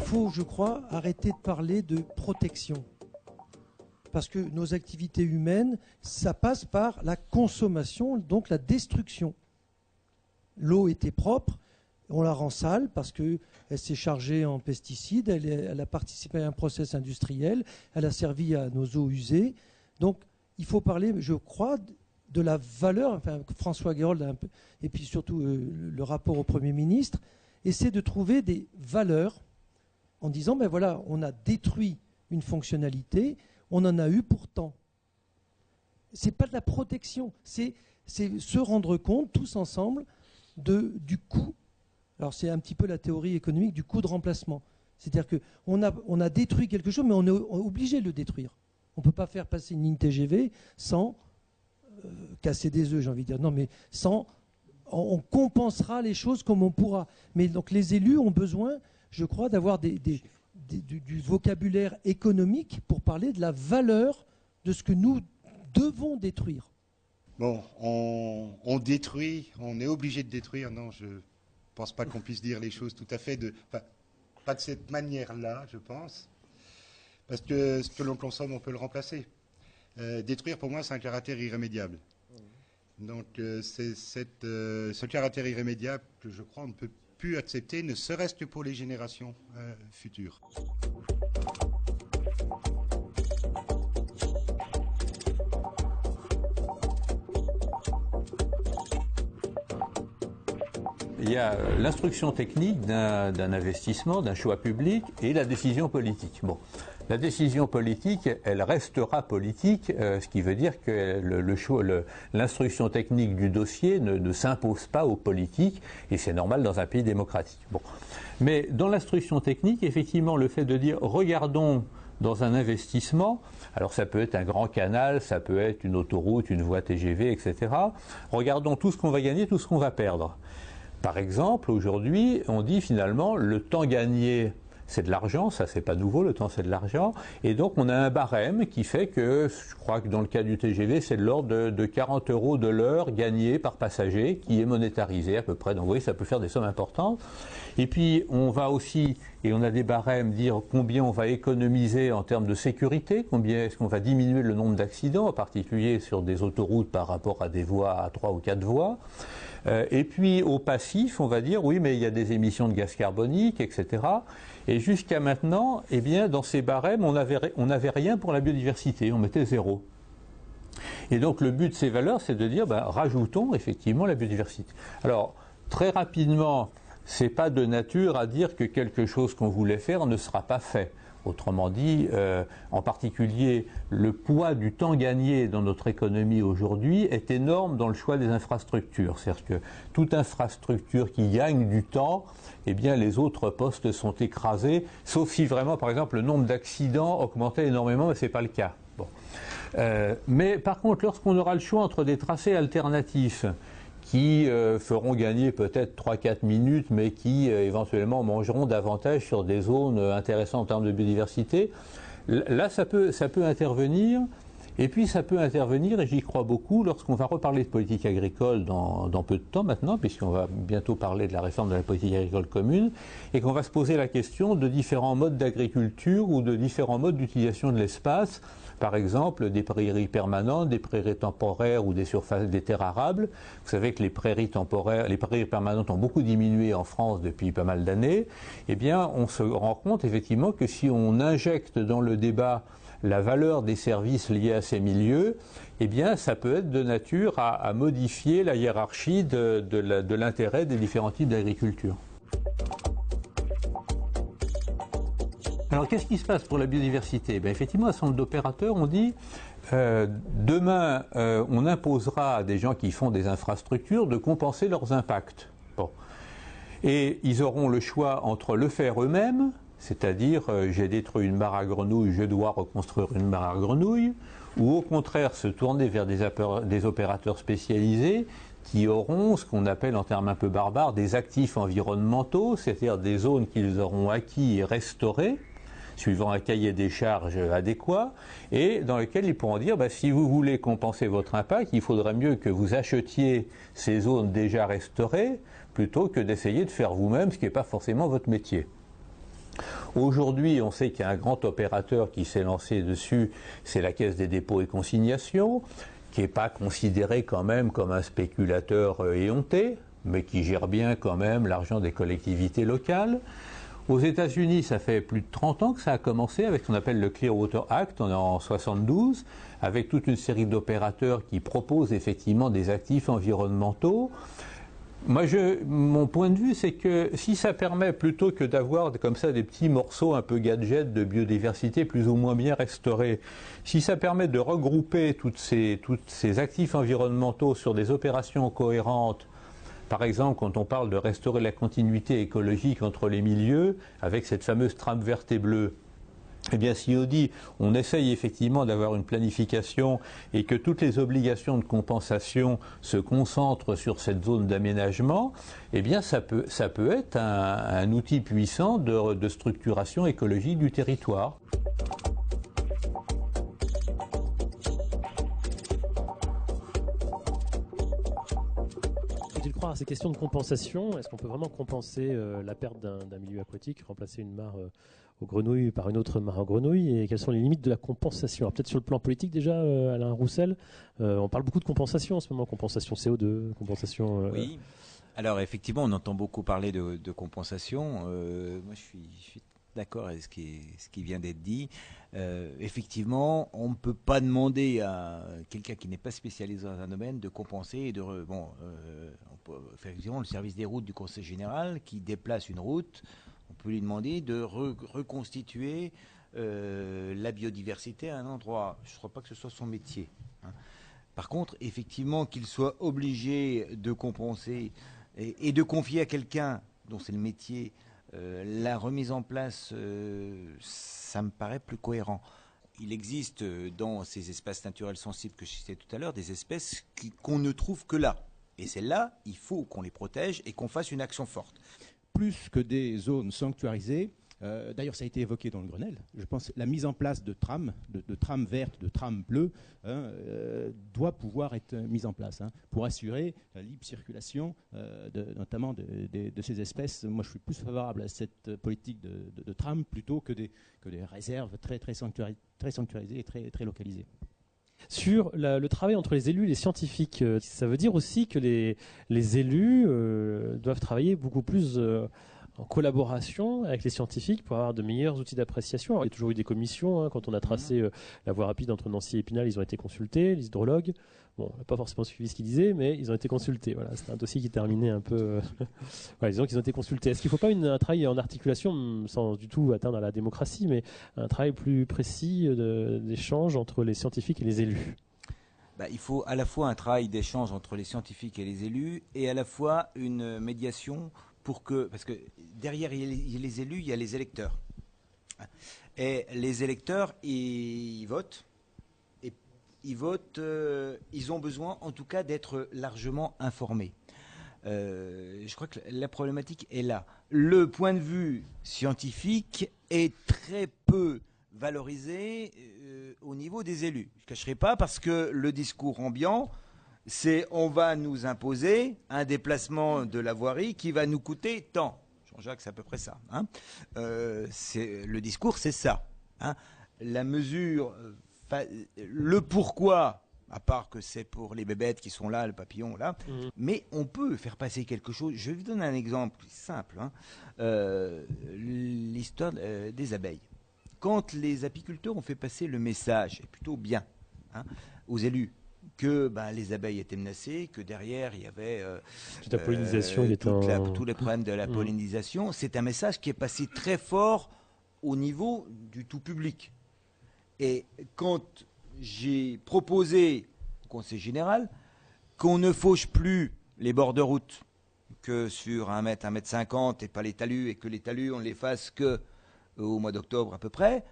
faut, je crois, arrêter de parler de protection. Parce que nos activités humaines, ça passe par la consommation, donc la destruction. L'eau était propre, on la rend sale parce qu'elle s'est chargée en pesticides, elle a participé à un process industriel, elle a servi à nos eaux usées. Donc il faut parler, je crois, de la valeur, enfin François Guérold, et puis surtout le rapport au Premier ministre, essaie de trouver des valeurs en disant, ben voilà, on a détruit une fonctionnalité, on en a eu pourtant. Ce n'est pas de la protection, c'est se rendre compte tous ensemble du coût. Alors c'est un petit peu la théorie économique du coût de remplacement. C'est-à-dire qu'on a détruit quelque chose, mais on est obligé de le détruire. On ne peut pas faire passer une ligne TGV sans casser des œufs, j'ai envie de dire. Non, mais on compensera les choses comme on pourra. Mais donc les élus ont besoin, je crois, d'avoir du vocabulaire économique pour parler de la valeur de ce que nous devons détruire. Bon, on détruit, on est obligé de détruire. Non, je ne pense pas qu'on puisse dire les choses tout à fait pas de cette manière-là, je pense. Parce que ce que l'on consomme, on peut le remplacer. Détruire, pour moi, c'est un caractère irrémédiable. Donc, c'est ce caractère irrémédiable que je crois on ne peut plus accepter, ne serait-ce que pour les générations futures. Il y a l'instruction technique d'un investissement, d'un choix public et la décision politique. Bon, la décision politique, elle restera politique, ce qui veut dire que l'instruction technique du dossier ne s'impose pas aux politiques, et c'est normal dans un pays démocratique. Bon. Mais dans l'instruction technique, effectivement, le fait de dire « regardons dans un investissement », alors ça peut être un grand canal, ça peut être une autoroute, une voie TGV, etc. Regardons tout ce qu'on va gagner, tout ce qu'on va perdre. Par exemple, aujourd'hui, on dit finalement le temps gagné, c'est de l'argent, ça c'est pas nouveau, le temps c'est de l'argent, et donc on a un barème qui fait que, je crois que dans le cas du TGV, c'est de l'ordre de 40 € de l'heure gagnée par passager, qui est monétarisé à peu près, donc vous voyez, ça peut faire des sommes importantes. Et puis on va aussi, et on a des barèmes, dire combien on va économiser en termes de sécurité, combien est-ce qu'on va diminuer le nombre d'accidents, en particulier sur des autoroutes par rapport à des voies à 3 ou 4 voies. Et puis au passif, on va dire oui, mais il y a des émissions de gaz carbonique, etc. Et jusqu'à maintenant, eh bien, dans ces barèmes, on n'avait rien pour la biodiversité, on mettait 0. Et donc le but de ces valeurs, c'est de dire, rajoutons effectivement la biodiversité. Alors, très rapidement, c'est pas de nature à dire que quelque chose qu'on voulait faire ne sera pas fait. Autrement dit, en particulier, le poids du temps gagné dans notre économie aujourd'hui est énorme dans le choix des infrastructures. C'est-à-dire que toute infrastructure qui gagne du temps, eh bien, les autres postes sont écrasés, sauf si vraiment, par exemple, le nombre d'accidents augmentait énormément, mais ce n'est pas le cas. Bon. Mais par contre, lorsqu'on aura le choix entre des tracés alternatifs, qui feront gagner peut-être 3-4 minutes, mais qui éventuellement mangeront davantage sur des zones intéressantes en termes de biodiversité. Là, ça peut intervenir, et puis ça peut intervenir, et j'y crois beaucoup, lorsqu'on va reparler de politique agricole dans peu de temps maintenant, puisqu'on va bientôt parler de la réforme de la politique agricole commune, et qu'on va se poser la question de différents modes d'agriculture ou de différents modes d'utilisation de l'espace, par exemple des prairies permanentes, des prairies temporaires ou des surfaces, des terres arables. Vous savez que les prairies temporaires, les prairies permanentes ont beaucoup diminué en France depuis pas mal d'années. Eh bien, on se rend compte effectivement que si on injecte dans le débat la valeur des services liés à ces milieux, eh bien, ça peut être de nature à modifier la hiérarchie de l'intérêt des différents types d'agriculture. Alors, qu'est-ce qui se passe pour la biodiversité ? Effectivement, un certain nombre d'opérateurs ont dit demain, on imposera à des gens qui font des infrastructures de compenser leurs impacts. Bon. Et ils auront le choix entre le faire eux-mêmes, c'est-à-dire j'ai détruit une mare à grenouilles, je dois reconstruire une mare à grenouilles, ou au contraire se tourner vers des opérateurs spécialisés qui auront ce qu'on appelle en termes un peu barbares des actifs environnementaux, c'est-à-dire des zones qu'ils auront acquis et restaurées, suivant un cahier des charges adéquat, et dans lequel ils pourront dire si vous voulez compenser votre impact, il faudrait mieux que vous achetiez ces zones déjà restaurées plutôt que d'essayer de faire vous-même ce qui n'est pas forcément votre métier. Aujourd'hui, on sait qu'il y a un grand opérateur qui s'est lancé dessus, c'est la Caisse des dépôts et consignations, qui n'est pas considéré quand même comme un spéculateur éhonté, mais qui gère bien quand même l'argent des collectivités locales. Aux États-Unis, ça fait plus de 30 ans que ça a commencé avec ce qu'on appelle le Clearwater Act en 72, avec toute une série d'opérateurs qui proposent effectivement des actifs environnementaux. Moi, mon point de vue, c'est que si ça permet, plutôt que d'avoir comme ça des petits morceaux un peu gadgets de biodiversité plus ou moins bien restaurés, si ça permet de regrouper tous ces actifs environnementaux sur des opérations cohérentes, par exemple, quand on parle de restaurer la continuité écologique entre les milieux, avec cette fameuse trame verte et bleue, eh bien, si on essaye effectivement d'avoir une planification et que toutes les obligations de compensation se concentrent sur cette zone d'aménagement, eh bien, ça peut être un outil puissant de structuration écologique du territoire. Faut-il croire à ces questions de compensation? Est-ce qu'on peut vraiment compenser la perte d'un milieu aquatique, remplacer une mare aux grenouilles par une autre mare aux grenouilles? Et quelles sont les limites de la compensation? Alors peut-être sur le plan politique déjà, Alain Roussel, on parle beaucoup de compensation en ce moment, compensation CO2, compensation... Oui, alors effectivement on entend beaucoup parler de compensation. Moi je suis d'accord avec ce qui vient d'être dit. Effectivement, on ne peut pas demander à quelqu'un qui n'est pas spécialisé dans un domaine de compenser et on peut faire effectivement le service des routes du Conseil général qui déplace une route. On peut lui demander de reconstituer la biodiversité à un endroit. Je ne crois pas que ce soit son métier. Hein. Par contre, effectivement, qu'il soit obligé de compenser et de confier à quelqu'un dont c'est le métier la remise en place, ça me paraît plus cohérent. Il existe dans ces espaces naturels sensibles que je citais tout à l'heure des espèces qu'on ne trouve que là. Et celles-là, il faut qu'on les protège et qu'on fasse une action forte. Plus que des zones sanctuarisées, d'ailleurs ça a été évoqué dans le Grenelle, je pense que la mise en place de trams, de trams vertes, de trams bleus, doit pouvoir être mise en place pour assurer la libre circulation notamment de ces espèces. Moi je suis plus favorable à cette politique de trams plutôt que des réserves très sanctuarisées et très localisées. Sur le travail entre les élus et les scientifiques, ça veut dire aussi que les élus doivent travailler beaucoup plus en collaboration avec les scientifiques pour avoir de meilleurs outils d'appréciation. Alors, il y a toujours eu des commissions, quand on a tracé la voie rapide entre Nancy et Épinal, ils ont été consultés, les hydrologues. Bon, on n'a pas forcément suivi ce qu'ils disaient, mais ils ont été consultés. Voilà, c'est un dossier qui terminait un peu... voilà, disons qu'ils ont été consultés. Est-ce qu'il ne faut pas un travail en articulation, sans du tout atteindre à la démocratie, mais un travail plus précis d'échange entre les scientifiques et les élus? Il faut à la fois un travail d'échange entre les scientifiques et les élus, et à la fois une médiation parce que derrière il y a les élus, il y a les électeurs. Et les électeurs, ils votent. Ils ont besoin en tout cas d'être largement informés. Je crois que la problématique est là. Le point de vue scientifique est très peu valorisé au niveau des élus. Je ne cacherai pas, parce que le discours ambiant, c'est on va nous imposer un déplacement de la voirie qui va nous coûter tant. Jean-Jacques, c'est à peu près ça. Le discours, c'est ça. La mesure... le pourquoi, à part que c'est pour les bébêtes qui sont là, le papillon là, mais on peut faire passer quelque chose. Je vais vous donner un exemple simple. L'histoire des abeilles. Quand les apiculteurs ont fait passer le message, et plutôt bien, aux élus, que les abeilles étaient menacées, que derrière il y avait toute la pollinisation, tous les problèmes de la pollinisation, c'est un message qui est passé très fort au niveau du tout public. Et quand j'ai proposé au Conseil général qu'on ne fauche plus les bords de route que sur 1 mètre, 1,50 m et pas les talus, et que les talus on les fasse que au mois d'octobre à peu près,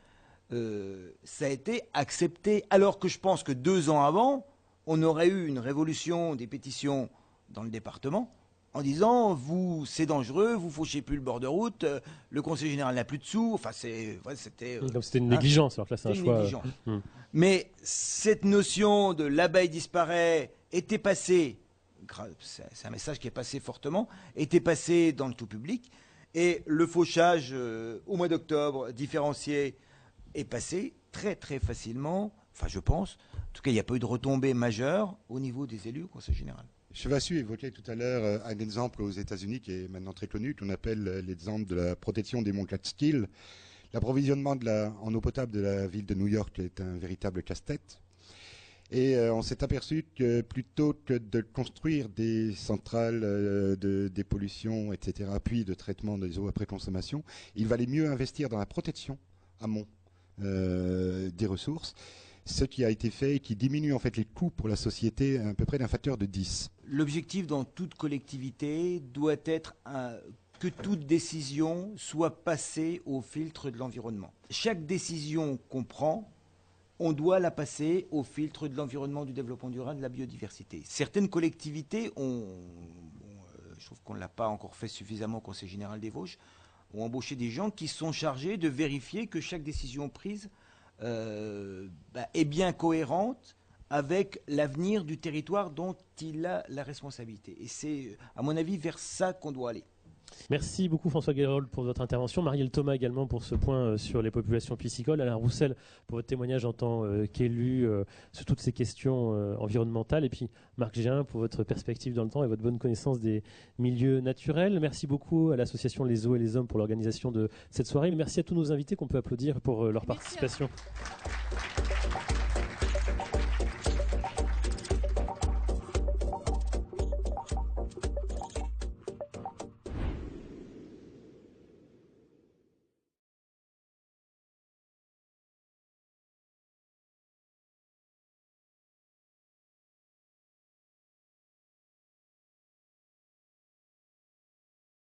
ça a été accepté. Alors que je pense que 2 ans avant, on aurait eu une révolution des pétitions dans le département en disant c'est dangereux, vous fauchez plus le bord de route, le Conseil général n'a plus de sous. Enfin, c'était une négligence. Alors que là, c'est un choix. Mais cette notion de l'abeille disparaît était passée, c'est un message qui est passé fortement, était passé dans le tout public. Et le fauchage au mois d'octobre, différencié, est passé très très facilement, enfin je pense. En tout cas, il n'y a pas eu de retombées majeures au niveau des élus au Conseil général. Chevassu évoquait tout à l'heure un exemple aux États-Unis qui est maintenant très connu, qu'on appelle l'exemple de la protection des monts Catskill. L'approvisionnement en eau potable de la ville de New York est un véritable casse-tête. Et on s'est aperçu que plutôt que de construire des centrales de dépollution, etc., puis de traitement des eaux après consommation, il valait mieux investir dans la protection amont des ressources, ce qui a été fait et qui diminue en fait les coûts pour la société à peu près d'un facteur de 10. L'objectif dans toute collectivité doit être que toute décision soit passée au filtre de l'environnement. Chaque décision qu'on prend, on doit la passer au filtre de l'environnement, du développement durable, de la biodiversité. Certaines collectivités je trouve qu'on ne l'a pas encore fait suffisamment au Conseil général des Vosges, ont embauché des gens qui sont chargés de vérifier que chaque décision prise est bien cohérente avec l'avenir du territoire dont il a la responsabilité. Et c'est, à mon avis, vers ça qu'on doit aller. Merci beaucoup François Guérol pour votre intervention, Marielle Thomas également pour ce point sur les populations piscicoles, Alain Roussel pour votre témoignage en tant qu'élu sur toutes ces questions environnementales, et puis Marc Géin pour votre perspective dans le temps et votre bonne connaissance des milieux naturels. Merci beaucoup à l'association Les Eaux et les Hommes pour l'organisation de cette soirée. Merci à tous nos invités qu'on peut applaudir pour leur participation.